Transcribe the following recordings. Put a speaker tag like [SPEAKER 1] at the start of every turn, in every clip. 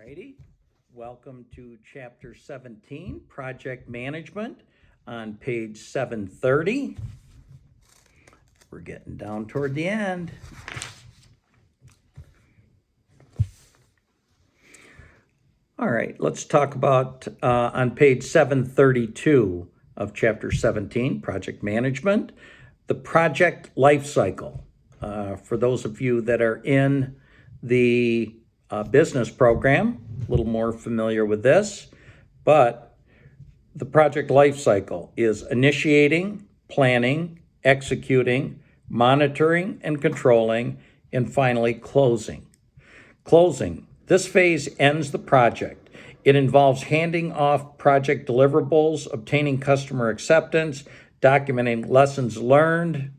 [SPEAKER 1] Alrighty, welcome to Chapter 17, Project Management on page 730. We're getting down toward the end. All right, let's talk about on page 732 of Chapter 17, Project Management, the project life cycle. For those of you that are in the business program, a little more familiar with this, but the project life cycle is initiating, planning, executing, monitoring and controlling, and finally closing. Closing. This phase ends the project. It involves handing off project deliverables, obtaining customer acceptance, documenting lessons learned,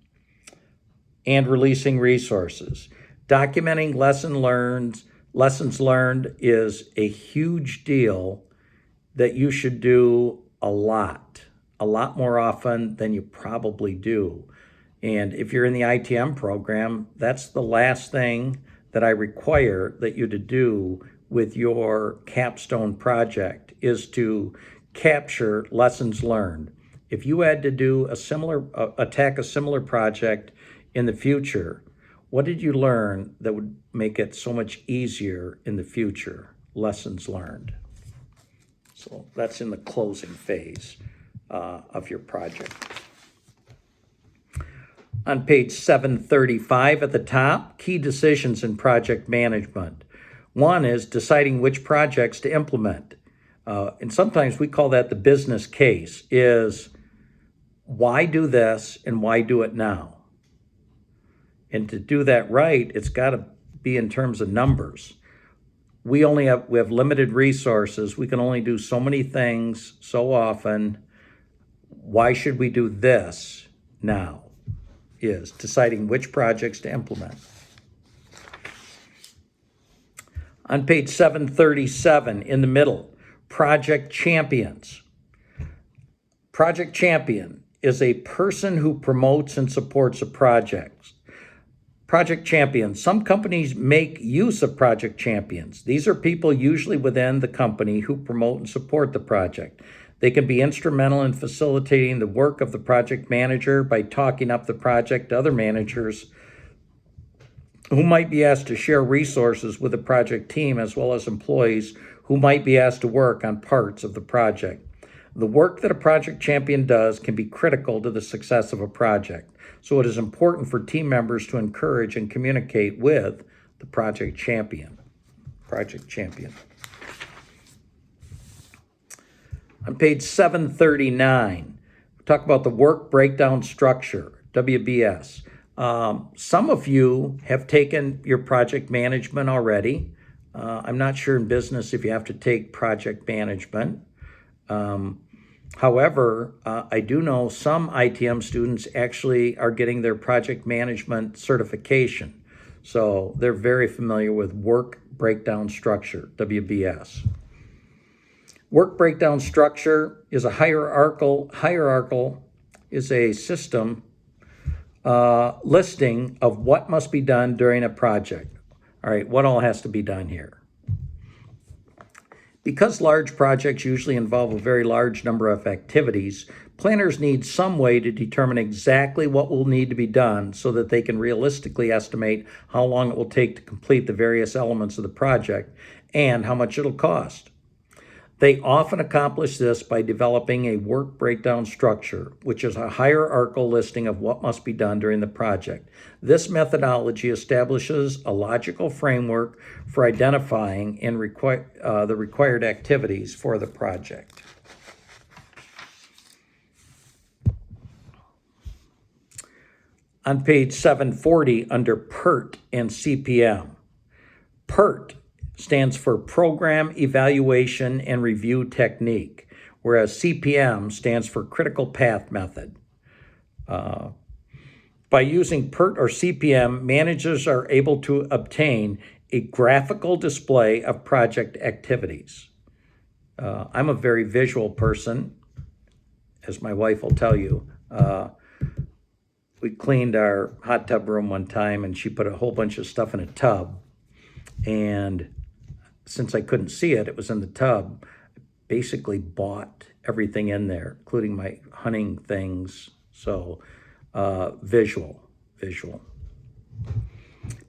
[SPEAKER 1] and releasing resources. Documenting lessons learned is a huge deal that you should do a lot more often than you probably do. And if you're in the ITM program, that's the last thing that I require that you to do with your capstone project is to capture lessons learned. If you had to do attack a similar project in the future, what did you learn that would make it so much easier in the future? Lessons learned. So that's in the closing phase of your project. On page 735 at the top, key decisions in project management. One is deciding which projects to implement. And sometimes we call that the business case, is why do this and why do it now? And to do that right, it's got to be in terms of numbers. We have limited resources. We can only do so many things so often. Why should we do this now? Is deciding which projects to implement. On page 737 in the middle, project champions. Project champion is a person who promotes and supports a project. Project champions. Some companies make use of project champions. These are people usually within the company who promote and support the project. They can be instrumental in facilitating the work of the project manager by talking up the project to other managers who might be asked to share resources with the project team, as well as employees who might be asked to work on parts of the project. The work that a project champion does can be critical to the success of a project. So it is important for team members to encourage and communicate with the project champion. Project champion. On page 739, we talk about the work breakdown structure, WBS. Some of you have taken your project management already. I'm not sure in business if you have to take project management. However, I do know some ITM students actually are getting their project management certification. So they're very familiar with work breakdown structure, WBS. Work breakdown structure is a hierarchical is a system listing of what must be done during a project. All right, what all has to be done here? Because large projects usually involve a very large number of activities, planners need some way to determine exactly what will need to be done so that they can realistically estimate how long it will take to complete the various elements of the project and how much it'll cost. They often accomplish this by developing a work breakdown structure, which is a hierarchical listing of what must be done during the project. This methodology establishes a logical framework for identifying and the required activities for the project. On page 740, under PERT and CPM, PERT stands for Program Evaluation and Review Technique, whereas CPM stands for Critical Path Method. By using PERT or CPM, managers are able to obtain a graphical display of project activities. I'm a very visual person, as my wife will tell you. We cleaned our hot tub room one time, and she put a whole bunch of stuff in a tub, and since I couldn't see it, it was in the tub, basically bought everything in there, including my hunting things. So visual.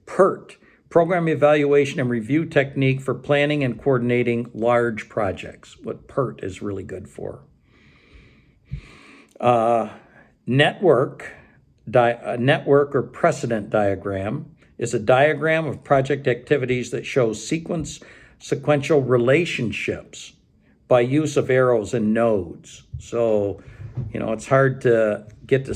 [SPEAKER 1] PERT, Program Evaluation and Review Technique for Planning and Coordinating Large Projects, what PERT is really good for. Network or precedent diagram is a diagram of project activities that shows sequential relationships by use of arrows and nodes. So, it's hard to get to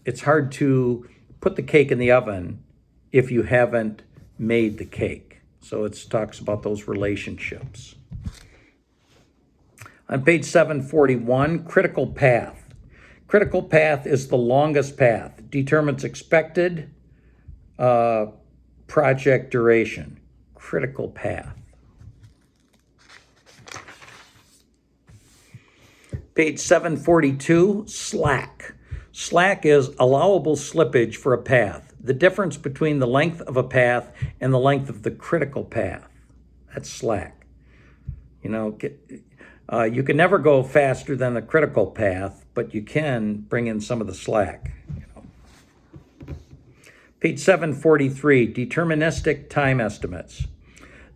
[SPEAKER 1] it's hard to put the cake in the oven if you haven't made the cake. So it talks about those relationships. On page 741, critical path. Critical path is the longest path, determines expected project duration. Critical path. Page 742, slack. Slack is allowable slippage for a path, the difference between the length of a path and the length of the critical path. That's slack. You can never go faster than the critical path, but you can bring in some of the slack. Page 743, deterministic time estimates.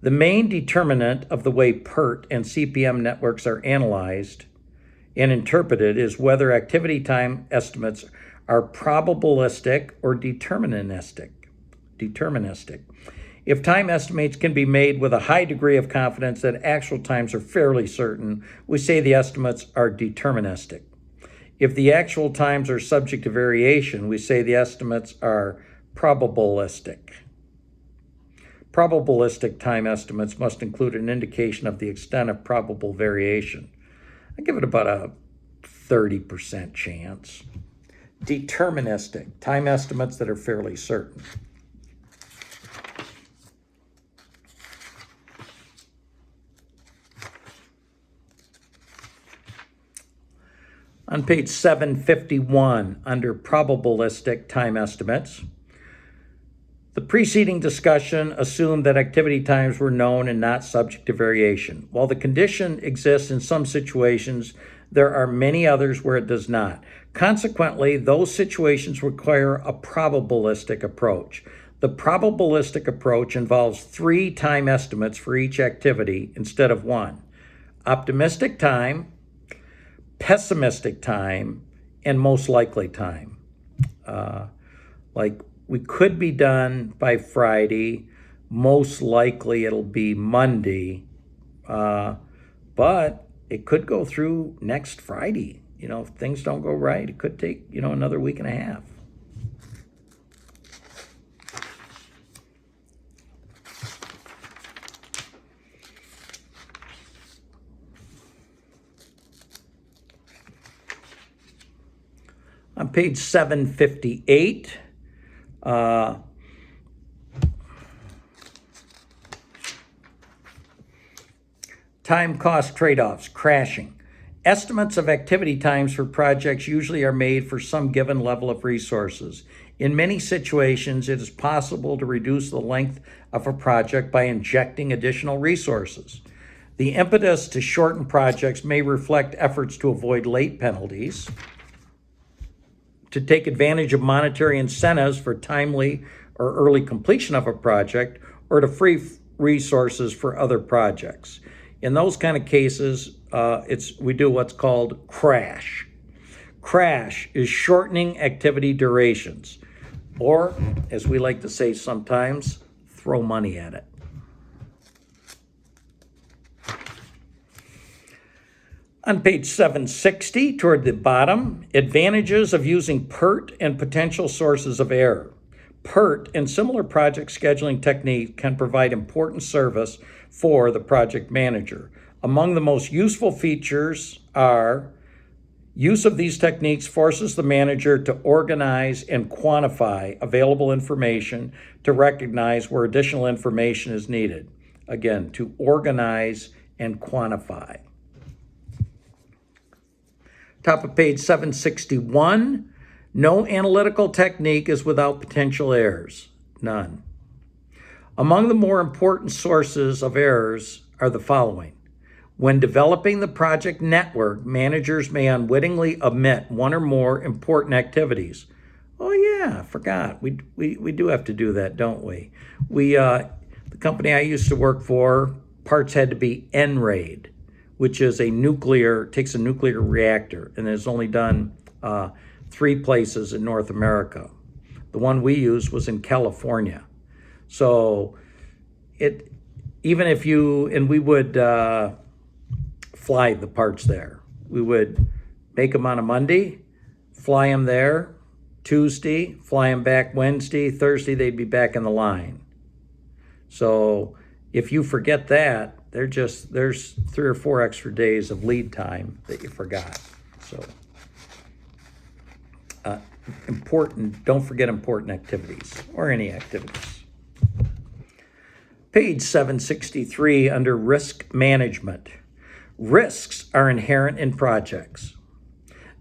[SPEAKER 1] The main determinant of the way PERT and CPM networks are analyzed and interpreted is whether activity time estimates are probabilistic or deterministic. If time estimates can be made with a high degree of confidence that actual times are fairly certain, we say the estimates are deterministic. If the actual times are subject to variation, we say the estimates are probabilistic. Probabilistic time estimates must include an indication of the extent of probable variation. I give it about a 30% chance. Deterministic, time estimates that are fairly certain. On page 751, under probabilistic time estimates, the preceding discussion assumed that activity times were known and not subject to variation. While the condition exists in some situations, there are many others where it does not. Consequently, those situations require a probabilistic approach. The probabilistic approach involves 3 time estimates for each activity instead of 1. Optimistic time, pessimistic time, and most likely time. We could be done by Friday. Most likely it'll be Monday, but it could go through next Friday. If things don't go right, it could take, another week and a half. On page 758, time cost trade-offs, crashing. Estimates of activity times for projects usually are made for some given level of resources. In many situations, it is possible to reduce the length of a project by injecting additional resources. The impetus to shorten projects may reflect efforts to avoid late penalties, to take advantage of monetary incentives for timely or early completion of a project, or to free resources for other projects. In those kind of cases, we do what's called crash. Crash is shortening activity durations, or, as we like to say sometimes, throw money at it. On page 760, toward the bottom, advantages of using PERT and potential sources of error. PERT and similar project scheduling techniques can provide important service for the project manager. Among the most useful features are use of these techniques forces the manager to organize and quantify available information to recognize where additional information is needed. Again, to organize and quantify. Top of page 761, no analytical technique is without potential errors. None. Among the more important sources of errors are the following. When developing the project network, managers may unwittingly omit one or more important activities. Oh yeah, I forgot. We do have to do that, don't we? The company I used to work for, parts had to be NRAID, which is takes a nuclear reactor and is only done 3 places in North America. The one we used was in California. So even if we would fly the parts there. We would make them on a Monday, fly them there Tuesday, fly them back Wednesday, Thursday they'd be back in the line. So if you forget that, there's 3 or 4 extra days of lead time that you forgot. So don't forget important activities or any activities. Page 763 under risk management. Risks are inherent in projects.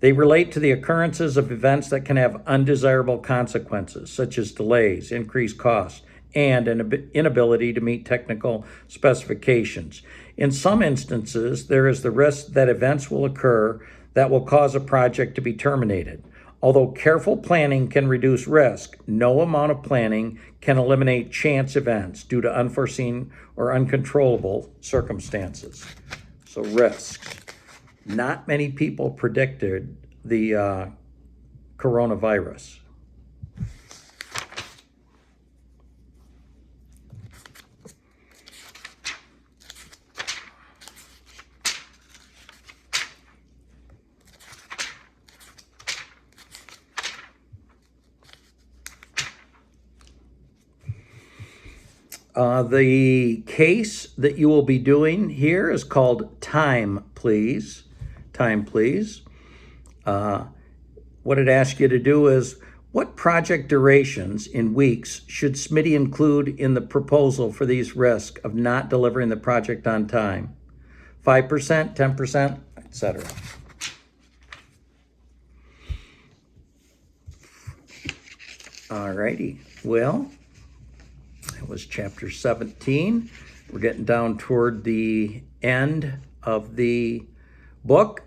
[SPEAKER 1] They relate to the occurrences of events that can have undesirable consequences, such as delays, increased costs, and an inability to meet technical specifications. In some instances, there is the risk that events will occur that will cause a project to be terminated. Although careful planning can reduce risk, no amount of planning can eliminate chance events due to unforeseen or uncontrollable circumstances. So risks. Not many people predicted the coronavirus. The case that you will be doing here is called Time, Please. Time, please. What it asks you to do is, what project durations in weeks should Smitty include in the proposal for these risks of not delivering the project on time? 5%, 10%, etc. Alrighty, well, that was chapter 17. We're getting down toward the end of the book.